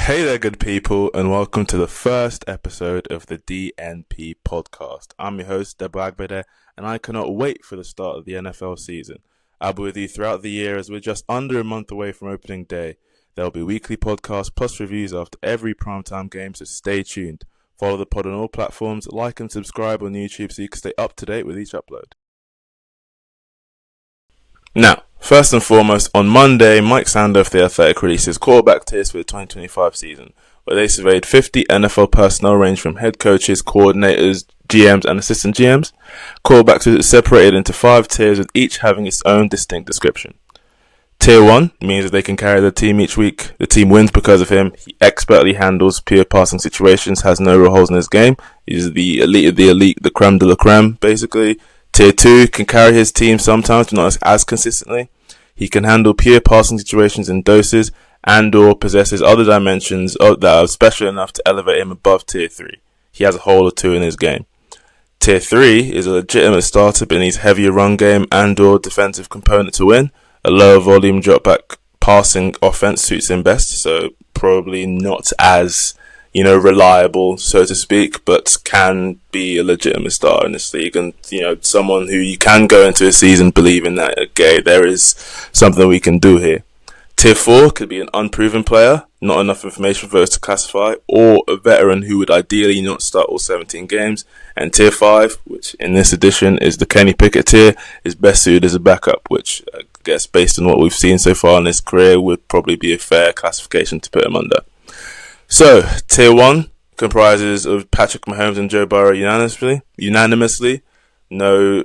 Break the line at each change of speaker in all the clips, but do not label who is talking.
Hey there, good people, and welcome to the first episode of the DNP Podcast. I'm your host, Debo Agbede, and I cannot wait for the start of the NFL season. I'll be with you throughout the year as we're just under a month away from opening day. There'll be weekly podcasts plus reviews after every primetime game, so stay tuned. Follow the pod on all platforms, like and subscribe on YouTube so you can stay up to date with each upload. Now, first and foremost, on Monday, Mike Sando of The Athletic released his quarterback tiers for the 2025 season, where they surveyed 50 NFL personnel ranged from head coaches, coordinators, GMs, and assistant GMs. Quarterbacks were separated into 5 tiers, with each having its own distinct description. Tier 1 means that they can carry the team each week. The team wins because of him. He expertly handles pure passing situations, has no real holes in his game. He's the elite of the elite, the creme de la creme, basically. Tier 2 can carry his team sometimes, but not as consistently. He can handle pure passing situations in doses and or possesses other dimensions that are special enough to elevate him above Tier 3. He has a hole or two in his game. Tier 3 is a legitimate starter but needs heavier run game and or defensive component to win. A lower volume drop back passing offense suits him best, so probably not as reliable, so to speak, but can be a legitimate starter in this league, and someone who you can go into a season believing that there is something we can do here. Tier 4 could be an unproven player, not enough information for us to classify, or a veteran who would ideally not start all 17 games. And Tier 5, which in this edition is the Kenny Pickett tier, is best suited as a backup, which I guess based on what we've seen so far in his career would probably be a fair classification to put him under. So, Tier 1 comprises of Patrick Mahomes and Joe Burrow unanimously. No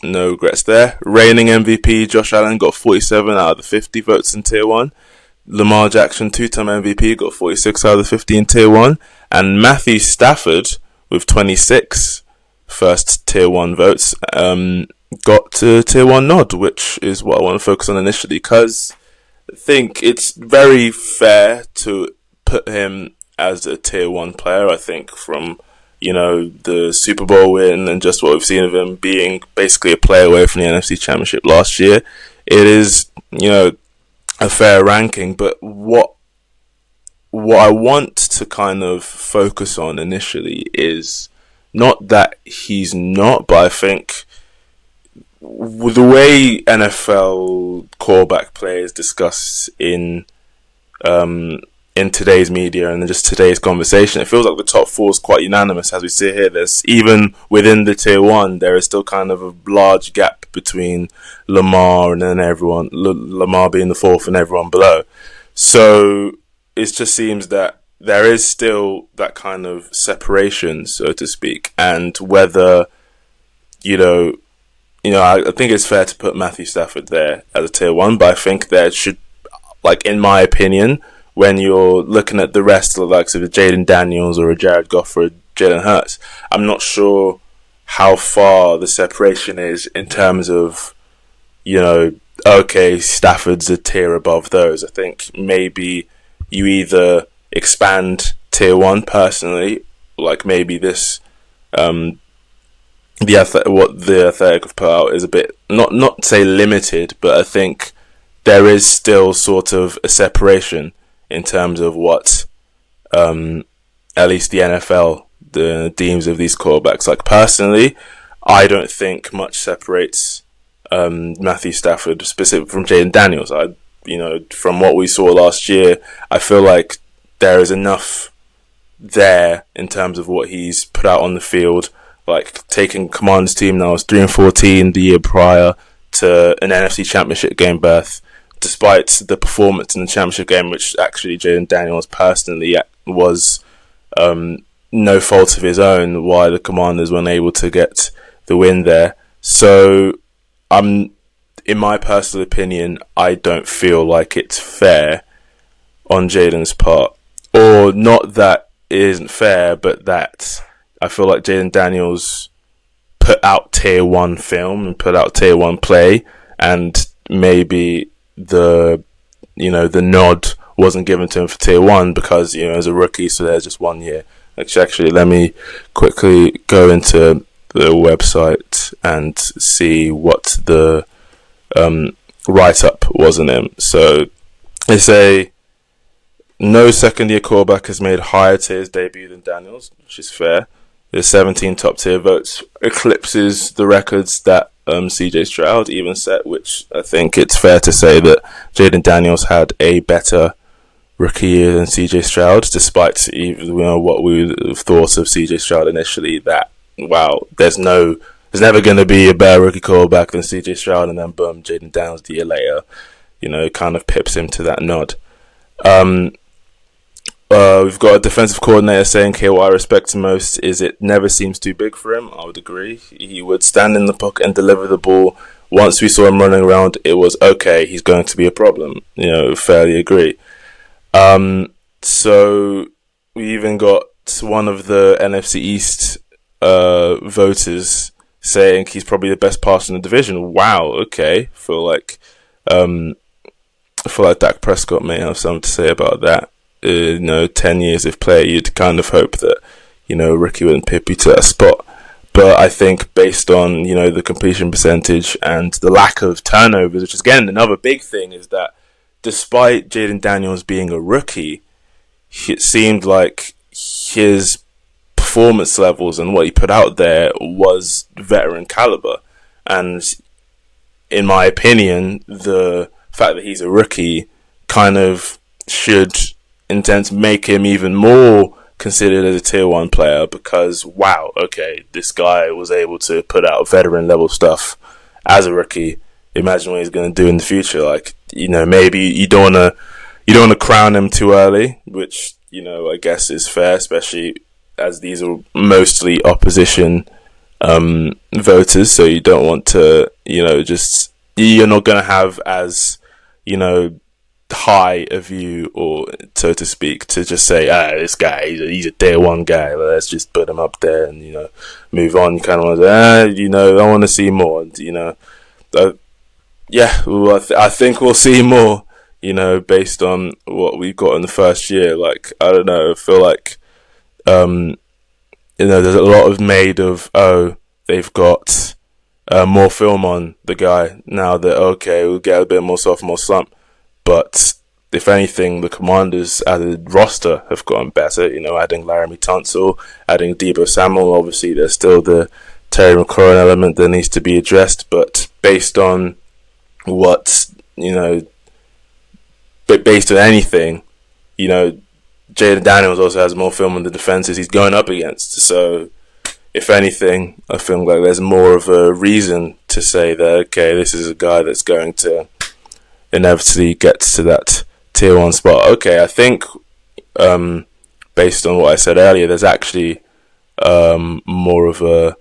regrets there. Reigning MVP Josh Allen got 47 out of the 50 votes in Tier 1. Lamar Jackson, 2-time MVP, got 46 out of the 50 in Tier 1. And Matthew Stafford, with 26 first Tier 1 votes, got a Tier 1 nod, which is what I want to focus on initially, because I think it's very fair to put him as a Tier 1 player. I think from the Super Bowl win and just what we've seen of him being basically a play away from the NFC Championship last year, it is a fair ranking. But what I want to kind of focus on initially is not that he's not, but I think with the way NFL quarterback play is discussed in today's media and just today's conversation, it feels like the top 4 is quite unanimous. As we see here, there's even within the Tier 1, there is still kind of a large gap between Lamar and then everyone, Lamar being the 4th and everyone below. So it just seems that there is still that kind of separation, so to speak, and whether, I think it's fair to put Matthew Stafford there as a Tier 1, but I think there should, in my opinion, when you're looking at the rest of the likes of a Jayden Daniels or a Jared Goff or a Jalen Hurts, I'm not sure how far the separation is in terms of, Stafford's a tier above those. I think maybe you either expand Tier 1 personally, like maybe this, what the Athletic have put out is a bit, not say limited, but I think there is still sort of a separation in terms of what at least the NFL deems of these quarterbacks. Like, personally, I don't think much separates Matthew Stafford specifically from Jayden Daniels. From what we saw last year, I feel like there is enough there in terms of what he's put out on the field. Like, taking Commanders team now, was 3-14 the year prior to an NFC Championship game berth. Despite the performance in the championship game, which actually Jayden Daniels personally was no fault of his own, why the Commanders weren't able to get the win there. So, in my personal opinion, I don't feel like it's fair on Jayden's part. Or not that it isn't fair, but that I feel like Jayden Daniels put out Tier 1 film and put out Tier 1 play, and maybe the nod wasn't given to him for Tier 1 because, as a rookie, so there's just 1 year. Actually, let me quickly go into the website and see what the write-up was on him. So, they say no second-year quarterback has made higher tiers debut than Daniels, which is fair. His 17 top-tier votes eclipses the records that CJ Stroud even set, which I think it's fair to say that Jayden Daniels had a better rookie year than CJ Stroud, despite what we would have thought of CJ Stroud initially, that, wow, there's never going to be a better rookie quarterback than CJ Stroud, and then boom, Jayden Daniels the year later, kind of pips him to that nod. We've got a defensive coordinator saying, okay, what I respect most is it never seems too big for him. I would agree. He would stand in the pocket and deliver the ball. Once we saw him running around, it was, okay, he's going to be a problem. Fairly agree. So we even got one of the NFC East voters saying he's probably the best passer in the division. Wow, okay. I feel like Dak Prescott may have something to say about that. 10 years of play, you'd kind of hope that, Ricky wouldn't pip you to that spot. But I think based on, the completion percentage and the lack of turnovers, which is, again, another big thing, is that despite Jayden Daniels being a rookie, it seemed like his performance levels and what he put out there was veteran caliber. And in my opinion, the fact that he's a rookie kind of should intend to make him even more considered as a tier 1 player, because wow, okay, this guy was able to put out veteran level stuff as a rookie. Imagine what he's going to do in the future. Like, maybe you don't want to crown him too early, which, I guess is fair, especially as these are mostly opposition voters. So you don't want to, you're not going to have as, high a view, or so to speak, to just say, this guy, he's a day 1 guy, let's just put him up there and, move on. You kind of want to say, I want to see more. I think we'll see more, based on what we've got in the first year. Like, I don't know, I feel like, there's a lot of made of, they've got more film on the guy now that, okay, we'll get a bit more sophomore slump. But if anything, the Commanders as a roster have gotten better. Adding Laramie Tunsil, adding Debo Samuel. Obviously, there's still the Terry McLaurin element that needs to be addressed. But based on what, based on anything, Jayden Daniels also has more film on the defenses he's going up against. So, if anything, I feel like there's more of a reason to say that, okay, this is a guy that's going to inevitably gets to that tier 1 spot. Okay, I think based on what I said earlier, there's actually more of a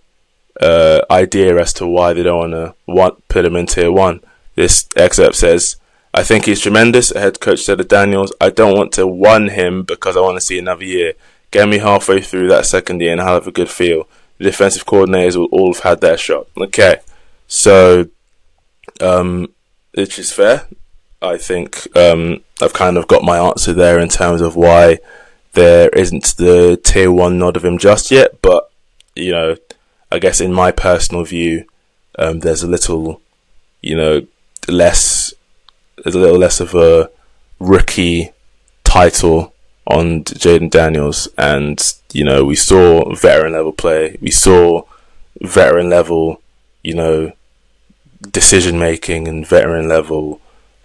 idea as to why they don't want to put him in tier 1. This excerpt says, I think he's tremendous, a head coach said of Daniels. I don't want to won him because I want to see another year. Get me halfway through that second year and I'll have a good feel. The defensive coordinators will all have had their shot. Okay, so which is fair. I think I've kind of got my answer there in terms of why there isn't the tier 1 nod of him just yet. But, I guess in my personal view, there's a little, less of a rookie title on Jayden Daniels. And, we saw veteran level play. We saw veteran level, decision making and veteran level,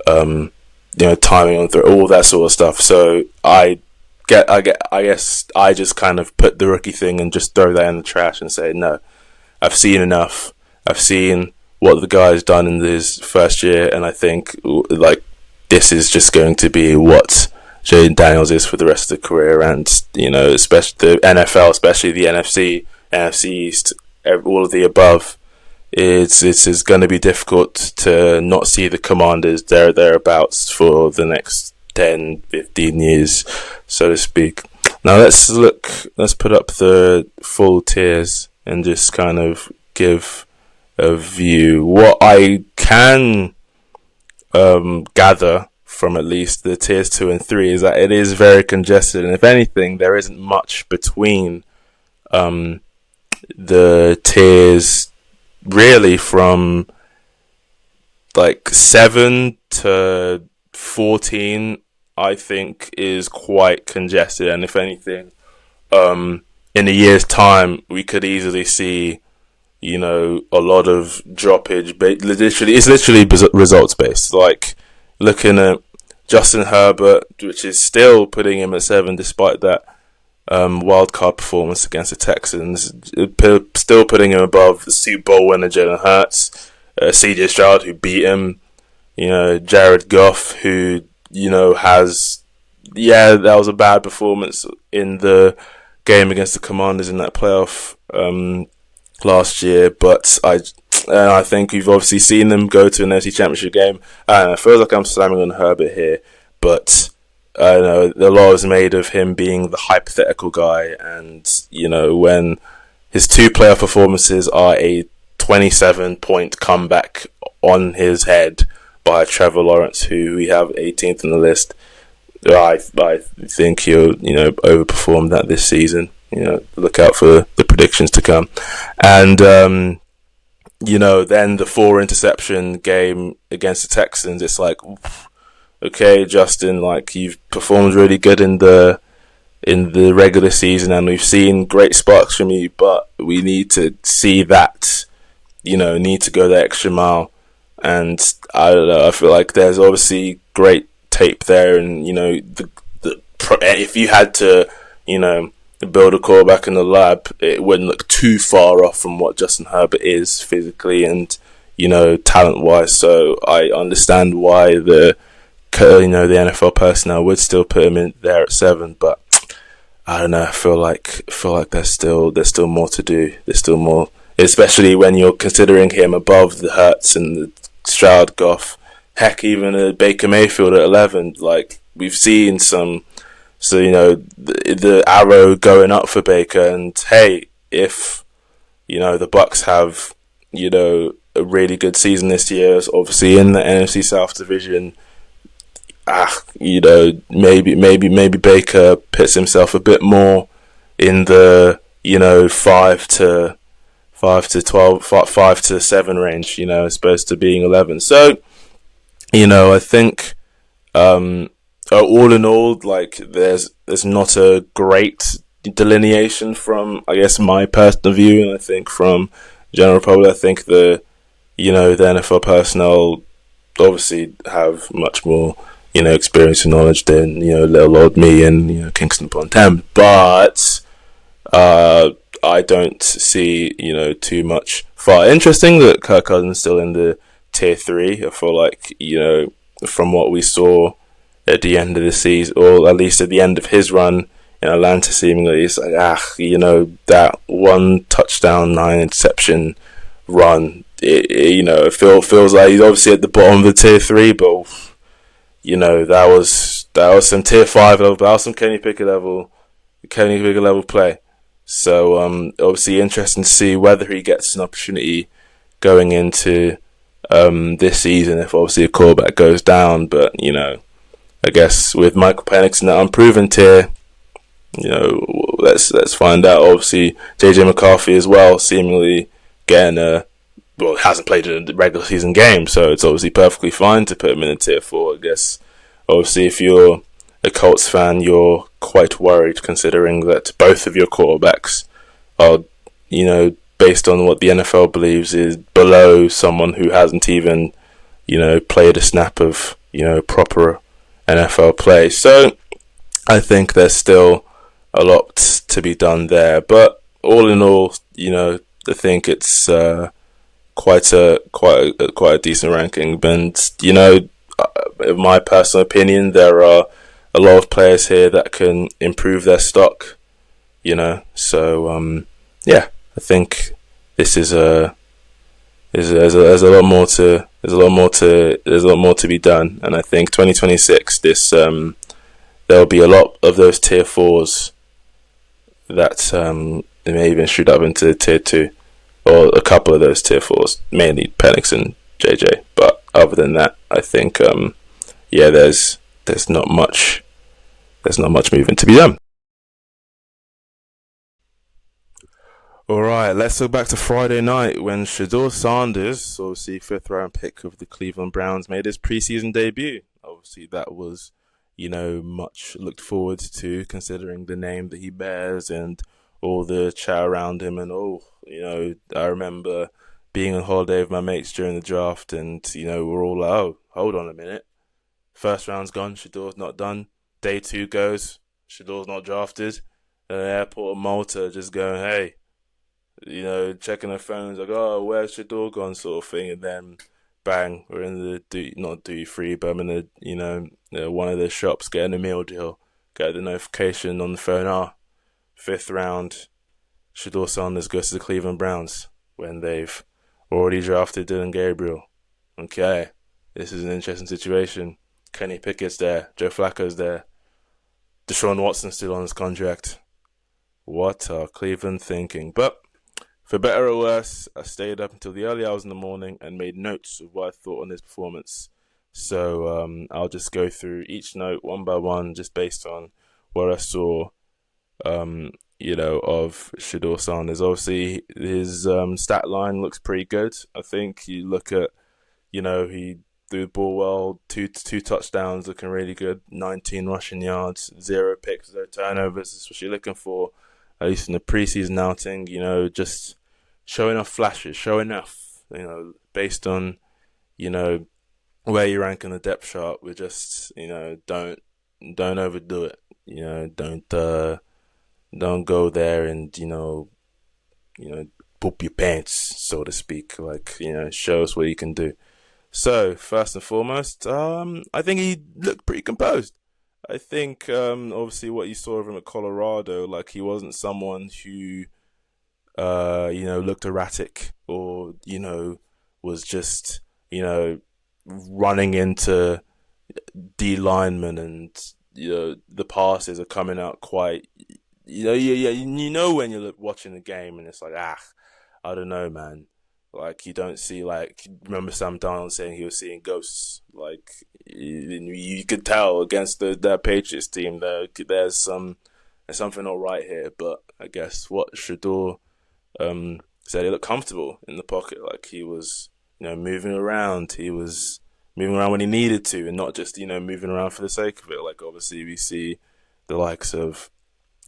timing on all that sort of stuff. So I guess I just kind of put the rookie thing and just throw that in the trash and say, no, I've seen enough. I've seen what the guy's done in his first year, and I think like this is just going to be what Jayden Daniels is for the rest of the career. And especially the NFL, especially the NFC East, all of the above. It's going to be difficult to not see the Commanders thereabouts for the next 10, 15 years, so to speak. Now let's put up the full tiers and just kind of give a view. What I can gather from at least the tiers 2 and 3 is that it is very congested, and if anything, there isn't much between the tiers. Really, from like 7 to 14, I think is quite congested, and if anything, in a year's time, we could easily see, a lot of droppage. But it's literally results based. Like looking at Justin Herbert, which is still putting him at 7 despite that wild card performance against the Texans, still putting him above the Super Bowl winner Jalen Hurts, CJ Stroud, who beat him, Jared Goff, who that was a bad performance in the game against the Commanders in that playoff last year, but I think we've obviously seen them go to an NFC Championship game. I feel like I'm slamming on Herbert here, but I know a lot is made of him being the hypothetical guy, and when his 2 playoff performances are a 27-point comeback on his head by Trevor Lawrence, who we have 18th on the list, I think he'll overperform that this season. Look out for the predictions to come, and then the 4 interception game against the Texans. It's like, okay, Justin, like you've performed really good in the regular season, and we've seen great sparks from you, but we need to see that, need to go the extra mile. And I don't know, I feel like there's obviously great tape there, and if you had to build a quarterback in the lab, it wouldn't look too far off from what Justin Herbert is physically and talent wise. So I understand why the NFL personnel would still put him in there at 7, but I don't know, I feel like there's still more to do. There's still more, especially when you're considering him above the Hurts and the Stroud, Goff, heck, even a Baker Mayfield at 11. Like we've seen some, the arrow going up for Baker. And hey, if the Bucs have a really good season this year, obviously in the NFC South division, maybe Baker puts himself a bit more in the 5 to 12, 5 to 7 range, as opposed to being 11. So, I think, all in all, like there's not a great delineation from, I guess, my personal view, and I think from general public, I think the NFL personnel obviously have much more, experience and knowledge than, little old me and, Kingston upon Thames, but, I don't see, too much far. Interesting that Kirk Cousins is still in the tier 3. I feel like, from what we saw at the end of the season, or at least at the end of his run in Atlanta, seemingly, it's like, that 1 touchdown, 9 interception run, it feels like he's obviously at the bottom of the tier 3, but, that was some tier 5 level, that was some Kenny Pickett level play. So, obviously interesting to see whether he gets an opportunity going into this season if obviously a quarterback goes down. But, I guess with Michael Penix in that unproven tier, let's find out. Obviously, JJ McCarthy as well, seemingly getting hasn't played in a regular season game, so it's obviously perfectly fine to put him in a tier 4. I guess, obviously, if you're a Colts fan, you're quite worried considering that both of your quarterbacks are, based on what the NFL believes is below someone who hasn't even, played a snap of, proper NFL play. So I think there's still a lot to be done there. But all in all, I think it's quite a decent ranking. And, in my personal opinion, there are a lot of players here that can improve their stock, So, I think this is there's a lot more to be done, and I think 2026 there'll be a lot of those tier 4s that may even shoot up into tier 2, or a couple of those tier 4s, mainly Penix and JJ. But other than that, I think there's not much moving to be done. Alright, let's go back to Friday night when Shedeur Sanders, obviously 5th round pick of the Cleveland Browns, made his preseason debut. Obviously that was, much looked forward to, considering the name that he bears and all the chat around him. And I remember being on holiday with my mates during the draft, and we're all like, oh, hold on a minute, first round's gone, Shedeur's not done. Day 2 goes, Shedeur's not drafted. At the airport of Malta, just going, hey, checking their phones, like, oh, where's Shedeur gone, sort of thing. And then, bang, we're in the not duty free, but I'm in one of the shops getting a meal deal. Get the notification on the phone, 5th round, Shedeur Sanders goes to the Cleveland Browns when they've already drafted Dylan Gabriel. Okay, this is an interesting situation. Kenny Pickett's there, Joe Flacco's there, Deshaun Watson's still on his contract. What are Cleveland thinking? But for better or worse, I stayed up until the early hours in the morning and made notes of what I thought on his performance. So I'll just go through each note one by one, just based on what I saw, of Shedeur Sanders. Obviously, his stat line looks pretty good. I think you look at, he threw the ball well, two touchdowns, looking really good, 19 rushing yards, 0 picks, 0 turnovers. That's what you're looking for, at least in the preseason outing. Just showing off flashes, showing enough, based on, where you rank in the depth chart. We just, don't overdo it. Don't go there and, poop your pants, so to speak. Show us what you can do. So, first and foremost, I think he looked pretty composed. I think, obviously, what you saw of him at Colorado, he wasn't someone who, looked erratic or, was just, running into D linemen, and, the passes are coming out quite, when you're watching the game and it's like, I don't know, man. You don't see, remember Sam Darnold saying he was seeing ghosts. You could tell against that Patriots team there's something not right here. But I guess what Shedeur said, he looked comfortable in the pocket. He was, moving around. He was moving around when he needed to, and not just, moving around for the sake of it. Obviously we see the likes of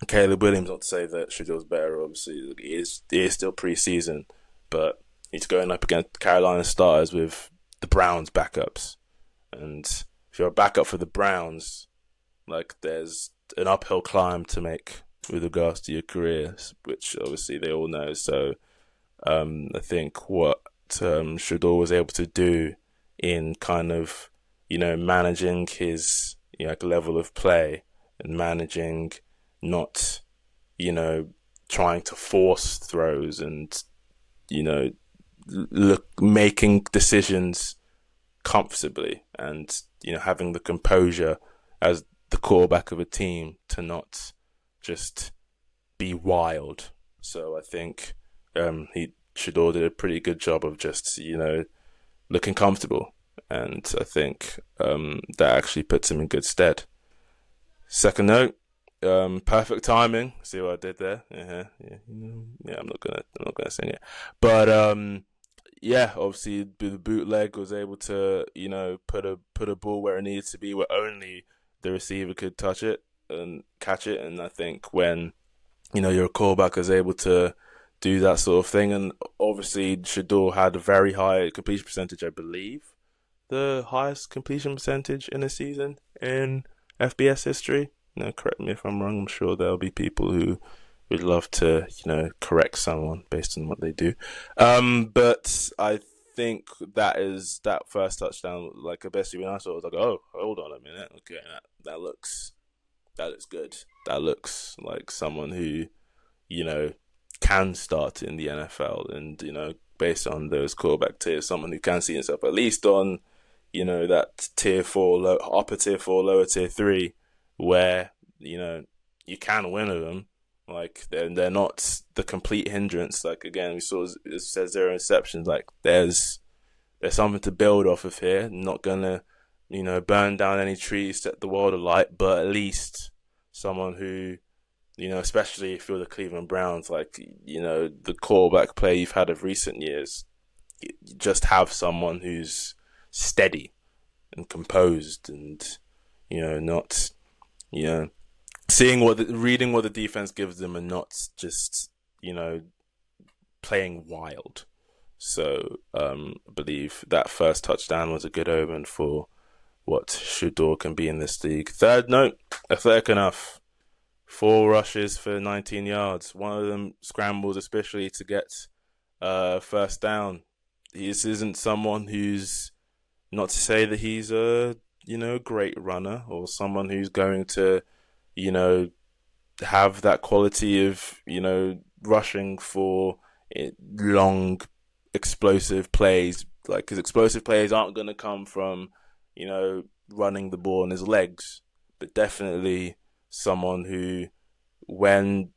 Caleb Williams. Not to say that Shedeur's better, obviously. He is still preseason, but he's going up against Carolina starters with the Browns backups. And if you're a backup for the Browns, there's an uphill climb to make with regards to your career, which obviously they all know. So I think what Shedeur was able to do in kind of, managing his level of play and managing not, trying to force throws and, making decisions comfortably and, having the composure as the quarterback of a team to not just be wild. So I think Shedeur did a pretty good job of just, looking comfortable. And I think that actually puts him in good stead. Second note, perfect timing. See what I did there? Yeah. I'm not gonna sing it, but obviously the bootleg was able to, put a ball where it needed to be, where only the receiver could touch it and catch it. And I think when, your quarterback is able to do that sort of thing, and obviously Shedeur had a very high completion percentage, I believe, the highest completion percentage in a season in FBS history. Correct me if I'm wrong. I'm sure there'll be people who would love to, correct someone based on what they do. But I think that first touchdown, especially when I saw it, I was like, oh, hold on a minute. Okay, that looks good. That looks like someone who, can start in the NFL, and, based on those quarterback tiers, someone who can see himself at least on, that tier 4, upper tier 4, lower tier 3, where, you can win with them. They're not the complete hindrance. Again, we saw it says 0 interceptions. There's something to build off of here. Not gonna, burn down any trees, set the world alight, but at least someone who, especially if you're the Cleveland Browns, the quarterback play you've had of recent years, you just have someone who's steady and composed and, not, reading what the defense gives them and not just, playing wild. So, I believe that first touchdown was a good omen for what Shedeur can be in this league. Third note, athletic enough. 4 rushes for 19 yards. One of them scrambles especially to get first down. This isn't someone who's, not to say that he's a, great runner or someone who's going to, have that quality of, rushing for long, explosive plays. Like, his explosive plays aren't going to come from, running the ball on his legs, but definitely someone who, when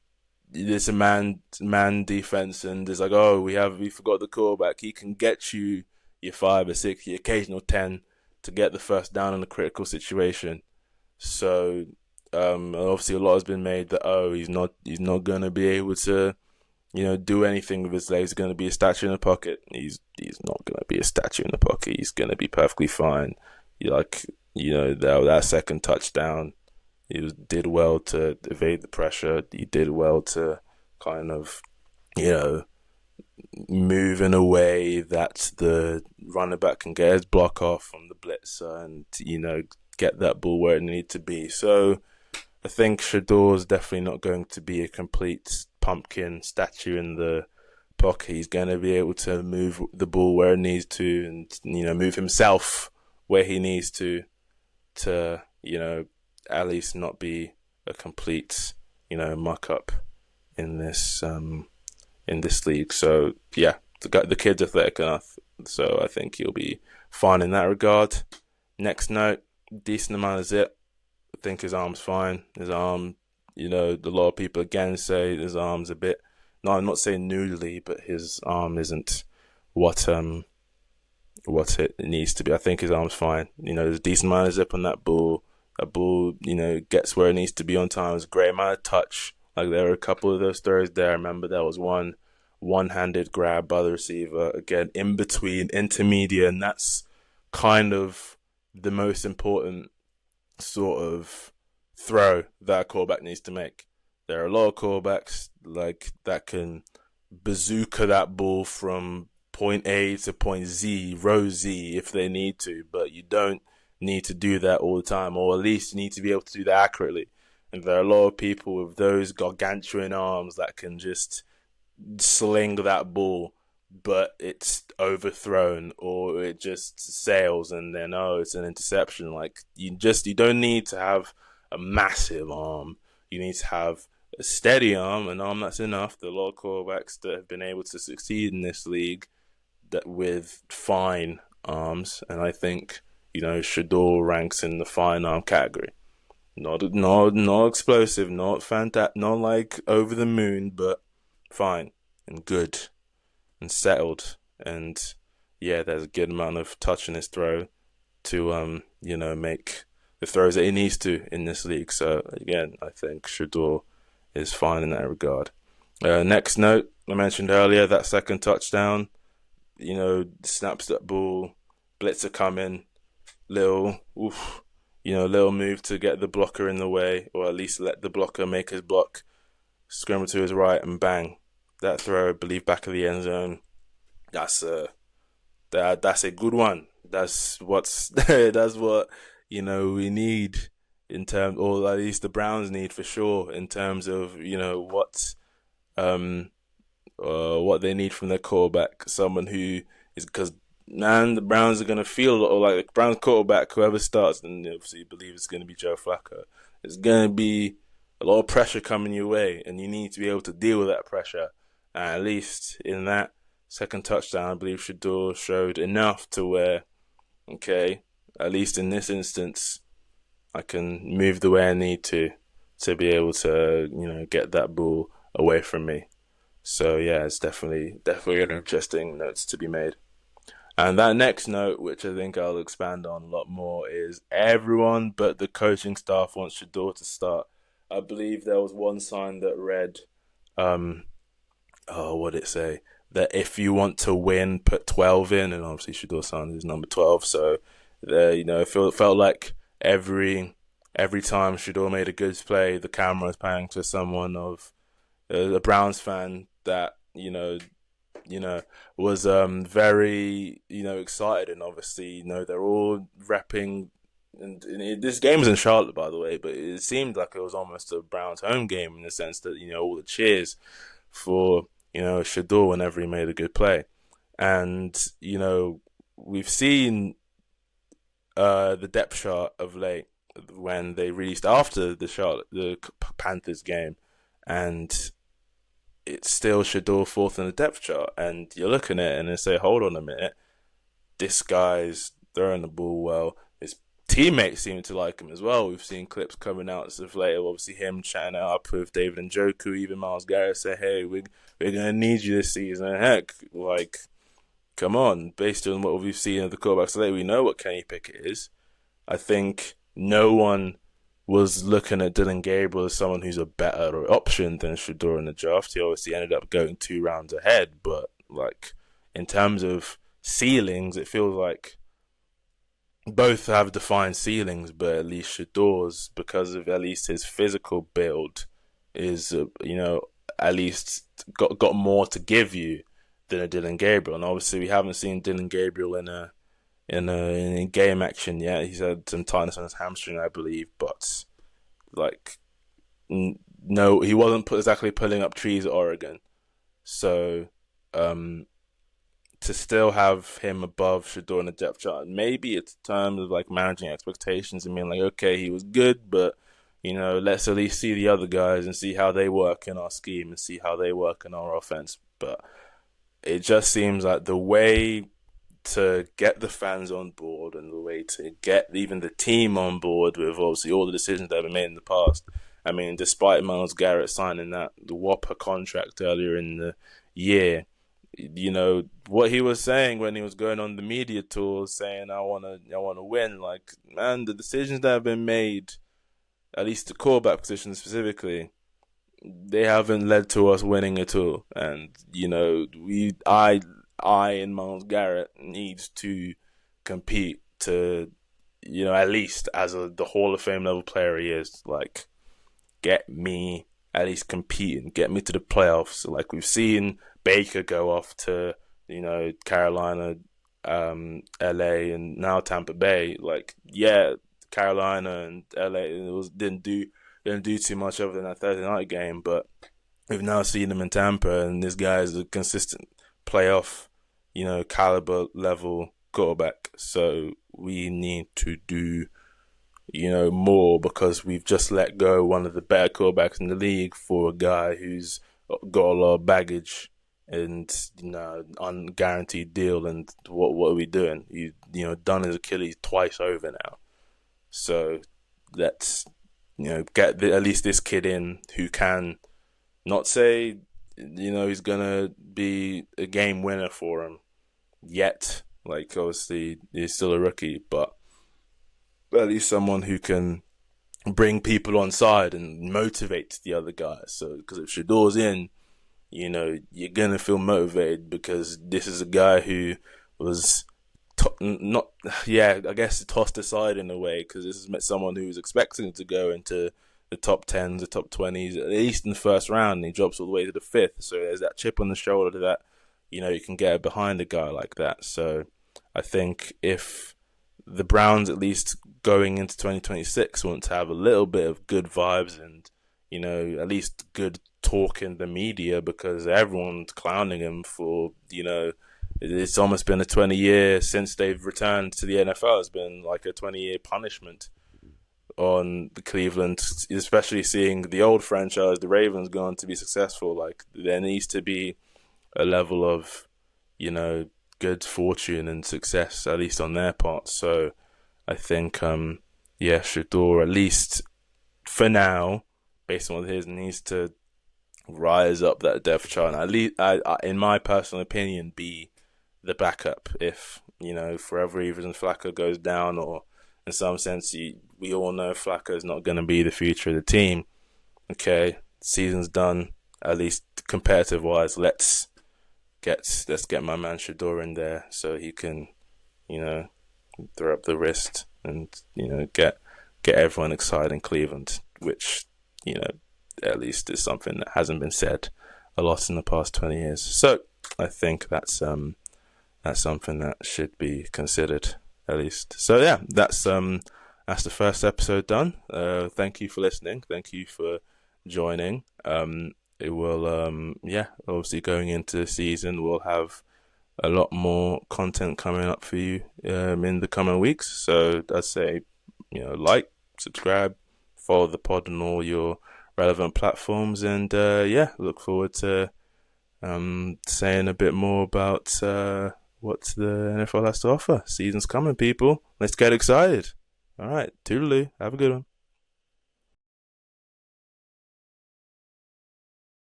there's a man defense and there's like, oh, we forgot the quarterback, he can get you your 5 or 6, your occasional 10 to get the first down in a critical situation. So obviously a lot has been made that he's not gonna be able to do anything with his legs. He's gonna be a statue in the pocket. He's not gonna be a statue in the pocket. He's gonna be perfectly fine. That second touchdown, he did well to evade the pressure. He did well to kind of, move in a way that the running back can get his block off from the blitzer and, get that ball where it needs to be. So I think Shedeur's definitely not going to be a complete pumpkin statue in the pocket. He's going to be able to move the ball where it needs to and, move himself where he needs to, at least not be a complete, muck up in this league. So yeah, the kid's athletic enough, so I think he'll be fine in that regard. Next note, decent amount of zip. I think his arm's fine. His arm, a lot of people again say his arm's a bit. No, I'm not saying noodly, but his arm isn't what it needs to be. I think his arm's fine. There's a decent amount of zip on that ball. That ball, gets where it needs to be on time. It's a great amount of touch. Like, there were a couple of those throws there. I remember there was one-handed grab by the receiver. Again, in between, intermediate, and that's kind of the most important sort of throw that a quarterback needs to make. There are a lot of quarterbacks that can bazooka that ball from point A to point Z, row Z, if they need to, but you don't need to do that all the time, or at least you need to be able to do that accurately. And there are a lot of people with those gargantuan arms that can just sling that ball, but it's overthrown or it just sails and then it's an interception. Like, you don't need to have a massive arm. You need to have a steady arm, an arm that's enough. There are a lot of quarterbacks that have been able to succeed in this league that with fine arms, and I think Shedeur ranks in the fine arm category. Not explosive, not fantastic, not like over the moon, but fine and good and settled. And yeah, there's a good amount of touch in his throw to make the throws that he needs to in this league. So again, I think Shedeur is fine in that regard. Next note, I mentioned earlier, that second touchdown, snaps that ball, blitzer coming, little move to get the blocker in the way, or at least let the blocker make his block, scramble to his right, and bang, that throw, I believe, back of the end zone. That's a good one. That's what we need in terms, or at least the Browns need for sure, in terms of what they need from their quarterback. Someone who is, because the Browns are going to feel like the Browns quarterback, whoever starts, and obviously you believe it's going to be Joe Flacco, there's going to be a lot of pressure coming your way, and you need to be able to deal with that pressure. At least in that second touchdown, I believe Shedeur showed enough to where, okay, at least in this instance, I can move the way I need to be able to, get that ball away from me. So yeah, it's definitely an interesting notes to be made. And that next note, which I think I'll expand on a lot more, is everyone but the coaching staff wants Shedeur to start. I believe there was one sign that read, what did it say? That if you want to win, put 12 in, and obviously Shedeur Sanders is number 12. So there, it felt like every every time Shedeur made a good play, the camera was panning to someone of a Browns fan that was very excited, and obviously they're all repping. And this game was in Charlotte, by the way, but it seemed like it was almost a Browns home game in the sense that all the cheers for Shedeur whenever he made a good play, and we've seen the depth chart of late when they released after the Panthers game, and it's still Shedeur fourth in the depth chart, and you're looking at it and you say, hold on a minute, this guy's throwing the ball well. His teammates seem to like him as well. We've seen clips coming out as of late, obviously him chatting it up with David Njoku, even Myles Garrett say, hey, we're gonna need you this season. Heck, like, come on, based on what we've seen of the quarterbacks today, we know what Kenny Pickett is. I think no one was looking at Dylan Gabriel as someone who's a better option than Shedeur in the draft. He obviously ended up going 2 rounds ahead, but like in terms of ceilings, it feels like both have defined ceilings, but at least Shedeur's, because of at least his physical build, is at least got more to give you than a Dylan Gabriel. And obviously we haven't seen Dylan Gabriel in game action yet. He's had some tightness on his hamstring, I believe, but like no, he wasn't exactly pulling up trees at Oregon. So to still have him above Shedeur in the depth chart, maybe it's terms of like managing expectations and being like, okay, he was good, but let's at least see the other guys and see how they work in our scheme and see how they work in our offense. But it just seems like the way to get the fans on board and the way to get even the team on board with obviously all the decisions that have been made in the past. I mean, despite Myles Garrett signing the Whopper contract earlier in the year, what he was saying when he was going on the media tour, saying I wanna win. Like, man, the decisions that have been made, at least the quarterback position specifically, they haven't led to us winning at all. And I and Myles Garrett needs to compete to, at least as the Hall of Fame level player he is, like, get me at least competing, get me to the playoffs. Like we've seen Baker go off to, Carolina, LA, and now Tampa Bay. Like, yeah, Carolina and LA didn't do too much other than that Thursday night game, but we've now seen him in Tampa, and this guy is a consistent playoff, caliber level quarterback. So we need to do, more, because we've just let go one of the better quarterbacks in the league for a guy who's got a lot of baggage and unguaranteed deal. And what are we doing? He's done his Achilles twice over now. So let's get at least this kid in who can not say he's gonna be a game winner for him yet. Like, obviously he's still a rookie, but at least someone who can bring people on side and motivate the other guys. So, because if Shedeur's in, you're gonna feel motivated, because this is a guy who was tossed aside in a way, because this is someone who was expecting to go into the top 10s, the top 20s, at least in the first round, and he drops all the way to the 5th. So there's that chip on the shoulder that, you can get behind a guy like that. So I think if the Browns, at least going into 2026, want to have a little bit of good vibes and, at least good talk in the media, because everyone's clowning him for, it's almost been a 20-year since they've returned to the NFL. It's been like a 20-year punishment on the Cleveland, especially seeing the old franchise, the Ravens, going to be successful. Like, there needs to be a level of, good fortune and success, at least on their part. So I think, Shedeur, at least for now, based on what it is, needs to rise up that depth chart, and at least, in my personal opinion, be the backup if, for every reason Flacco goes down, or in some sense, we all know Flacco is not going to be the future of the team. Okay, season's done, at least competitive-wise. Let's get my man Shedeur in there so he can, throw up the wrist and, get get everyone excited in Cleveland, which, at least is something that hasn't been said a lot in the past 20 years. So I think that's something that should be considered, at least. So yeah, that's the first episode done. Thank you for listening. Thank you for joining. It will, obviously going into the season, we'll have a lot more content coming up for you in the coming weeks. So I'd say, like, subscribe, follow the pod on all your relevant platforms, and look forward to saying a bit more about what the NFL has to offer. Season's coming, people. Let's get excited. All right, toodaloo. Have a good one.